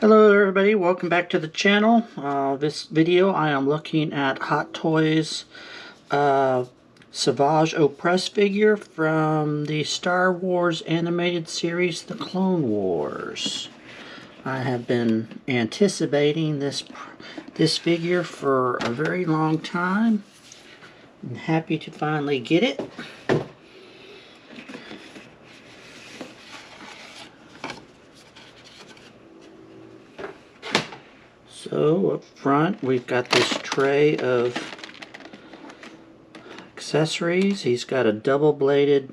Hello everybody, welcome back to the channel. This video I am looking at Hot Toys Savage Opress figure from the Star Wars animated series The Clone Wars. I have been anticipating this figure for a very long time. I'm happy to finally get it. So up front we've got this tray of accessories. He's got a double-bladed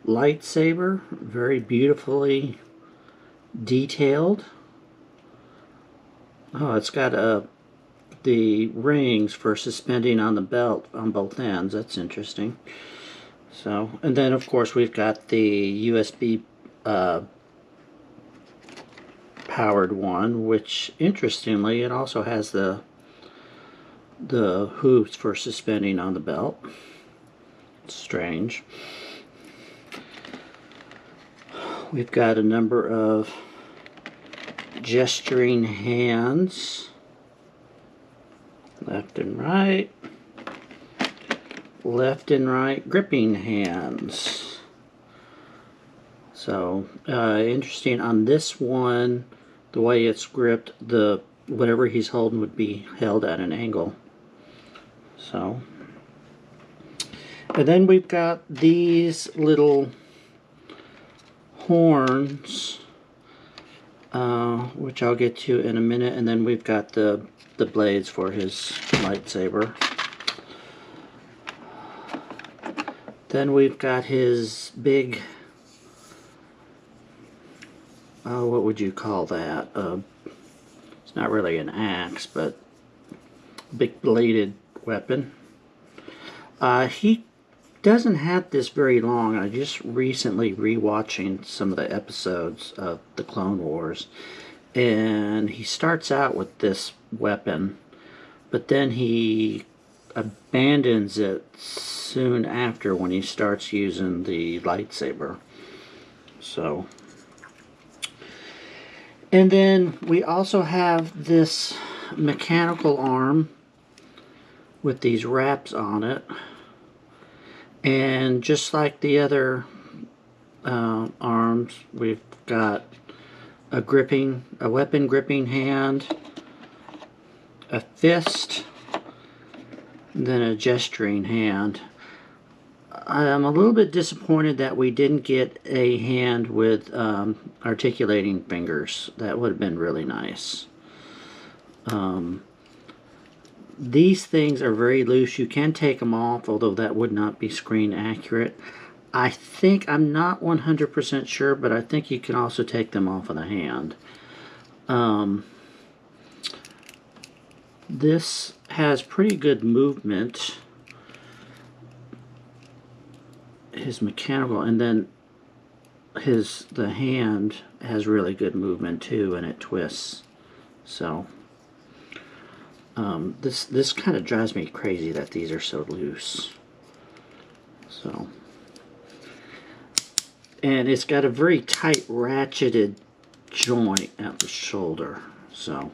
lightsaber, very beautifully detailed. Oh, it's got the rings for suspending on the belt on both ends. That's interesting. So, and then of course we've got the USB powered one, which interestingly it also has the hoops for suspending on the belt. It's strange. We've got a number of gesturing hands, left and right gripping hands. So interesting on this one, the way it's gripped, whatever he's holding would be held at an angle. So, and then we've got these little horns, which I'll get to in a minute, and then we've got the blades for his lightsaber. Then we've got his big, what would you call that? It's not really an axe, but big bladed weapon. He doesn't have this very long. I just recently rewatching some of the episodes of the Clone Wars, and he starts out with this weapon, but then he abandons it soon after when he starts using the lightsaber. So, and then we also have this mechanical arm with these wraps on it, and just like the other arms, we've got a weapon gripping hand, a fist, and then a gesturing hand. I'm a little bit disappointed that we didn't get a hand with articulating fingers. That would have been really nice. These things are very loose. You can take them off, although that would not be screen accurate. I'm not 100% sure, but I think you can also take them off of the hand. This has pretty good movement, his mechanical, and then the hand has really good movement too, and it twists. So this kind of drives me crazy that these are so loose. So, and it's got a very tight ratcheted joint at the shoulder. So,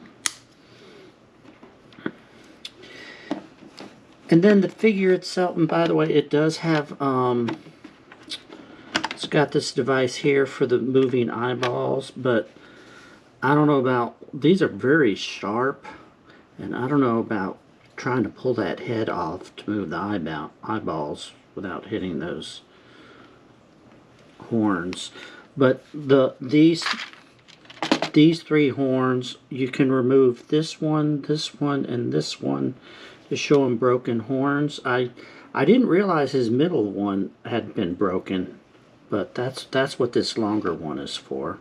and then the figure itself, and by the way, it does have it's got this device here for the moving eyeballs, but I don't know about, these are very sharp, and I don't know about trying to pull that head off to move the eyeballs without hitting those horns. But these three horns, you can remove this one, and this one to show him broken horns. I didn't realize his middle one had been broken, but that's what this longer one is for.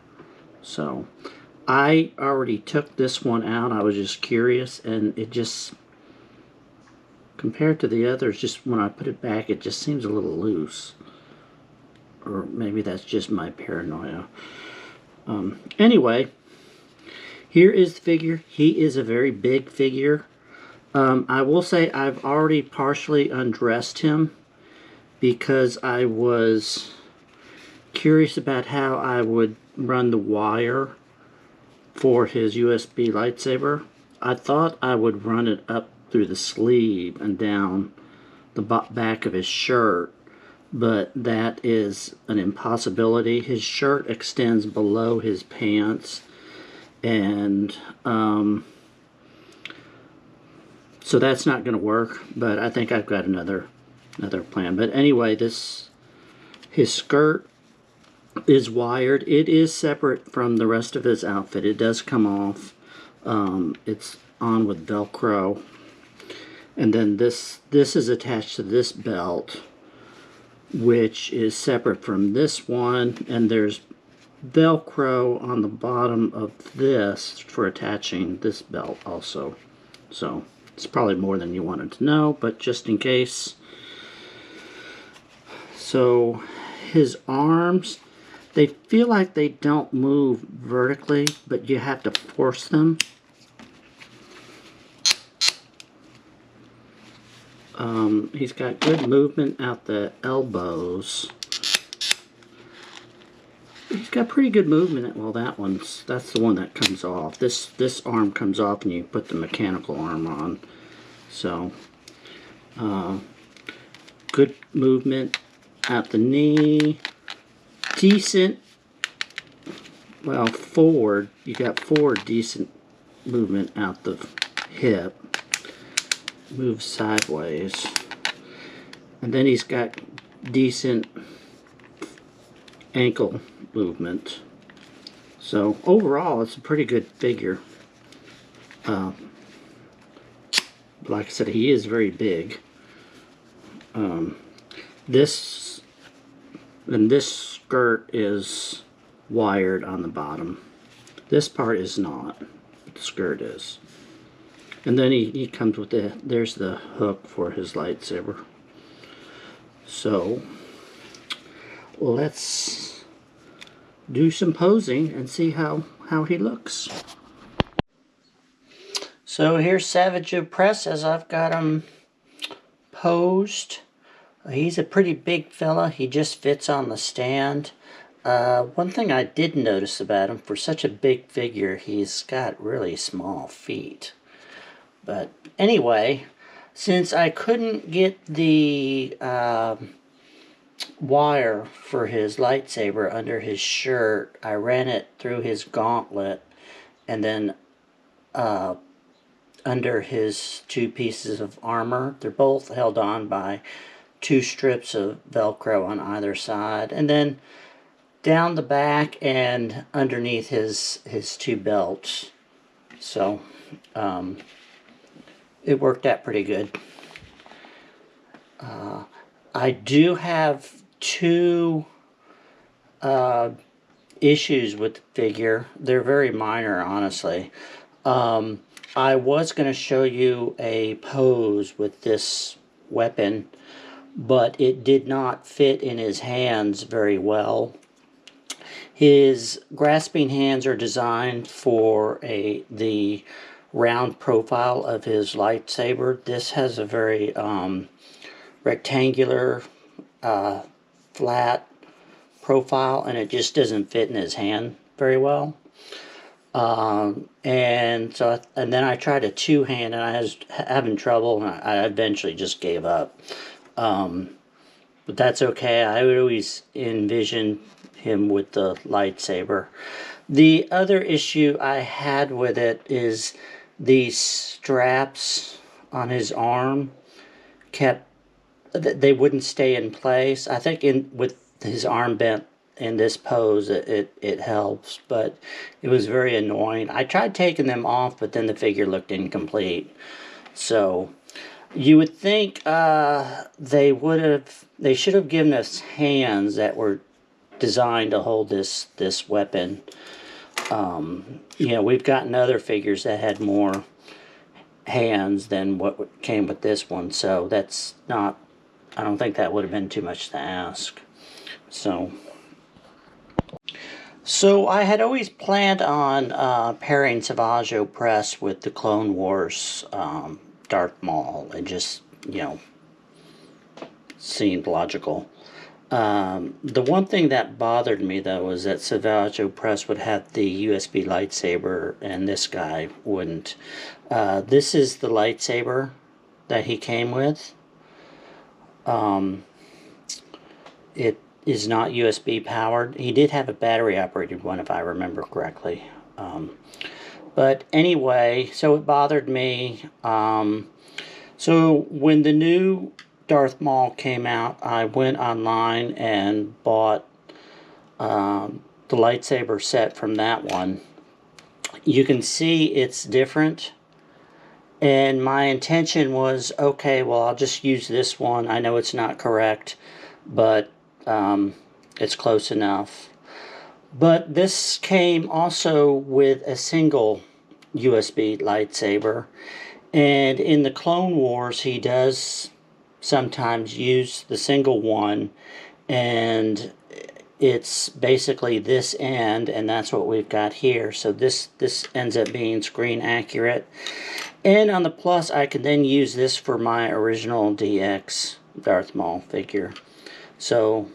So I already took this one out. I was just curious, and it just, compared to the others, just when I put it back, it just seems a little loose. Or maybe that's just my paranoia. Anyway, here is the figure. He is a very big figure. I will say I've already partially undressed him because I was curious about how I would run the wire for his USB lightsaber. I thought I would run it up through the sleeve and down the back of his shirt, but that is an impossibility. His shirt extends below his pants, and so that's not going to work, but I think I've got another plan. But anyway, his skirt is wired. It is separate from the rest of his outfit. It does come off. It's on with Velcro. And then this is attached to this belt, which is separate from this one, and there's Velcro on the bottom of this for attaching this belt also. So it's probably more than you wanted to know, but just in case. So his arms, they feel like they don't move vertically, but you have to force them. He's got good movement out the elbows. He's got pretty good movement. Well, that's the one that comes off. This arm comes off and you put the mechanical arm on. So, good movement at the knee. Decent, well, forward. You got forward decent movement out the hip. Move sideways. And then he's got decent ankle movement. So overall, it's a pretty good figure. Like I said, he is very big. This skirt is wired on the bottom. This part is not, but the skirt is. And then he comes with there's the hook for his lightsaber. So let's do some posing and see how he looks. So here's Savage Opress as I've got him posed. He's a pretty big fella. He just fits on the stand. One thing I did notice about him, for such a big figure, he's got really small feet. But anyway, since I couldn't get the wire for his lightsaber under his shirt, I ran it through his gauntlet and then under his two pieces of armor. They're both held on by two strips of Velcro on either side, and then down the back and underneath his two belts. So it worked out pretty good. I do have two issues with the figure. They're very minor, honestly. I was going to show you a pose with this weapon, but it did not fit in his hands very well. His grasping hands are designed for the round profile of his lightsaber. This has a very rectangular, flat profile, and it just doesn't fit in his hand very well. And then I tried a two-hand, and I was having trouble, and I eventually just gave up. But that's okay. I would always envision him with the lightsaber. The other issue I had with it is the straps on his arm they wouldn't stay in place. I think with his arm bent in this pose it helps, but it was very annoying. I tried taking them off, but then the figure looked incomplete. So you would think they should have given us hands that were designed to hold this weapon. You know, we've gotten other figures that had more hands than what came with this one, so that's not, I don't think that would have been too much to ask. So I had always planned on pairing Savage Opress with the Clone Wars Darth Maul. It just, you know, seemed logical. The one thing that bothered me, though, was that Savage Opress would have the USB lightsaber and this guy wouldn't. This is the lightsaber that he came with. It is not USB powered. He did have a battery operated one, if I remember correctly. But anyway, so it bothered me. So when the new Darth Maul came out, I went online and bought the lightsaber set from that one. You can see it's different. And my intention was, okay, well, I'll just use this one. I know it's not correct, but it's close enough. But this came also with a single USB lightsaber. And in the Clone Wars, he does sometimes use the single one. And it's basically this end, and that's what we've got here. So this ends up being screen accurate. And on the plus, I can then use this for my original DX Darth Maul figure. So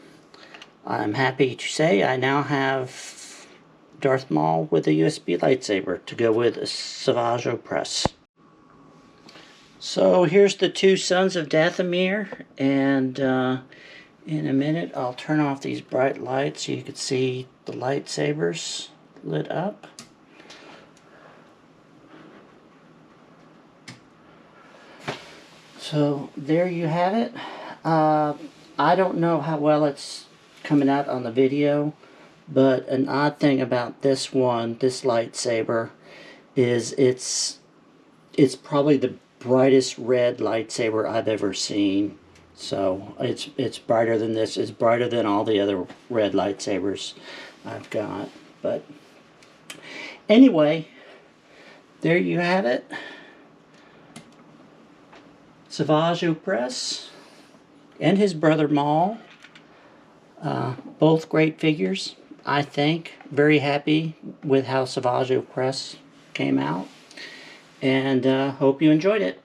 I'm happy to say I now have Darth Maul with a USB lightsaber to go with a Savage Opress. So here's the two Sons of Dathomir, and in a minute I'll turn off these bright lights so you can see the lightsabers lit up. So there you have it. I don't know how well it's coming out on the video, but an odd thing about this one, this lightsaber, is it's probably the brightest red lightsaber I've ever seen. So it's brighter than this. It's brighter than all the other red lightsabers I've got. But anyway, there you have it. Savage Opress and his brother Maul. Both great figures, I think. Very happy with how Savage Opress came out. And hope you enjoyed it.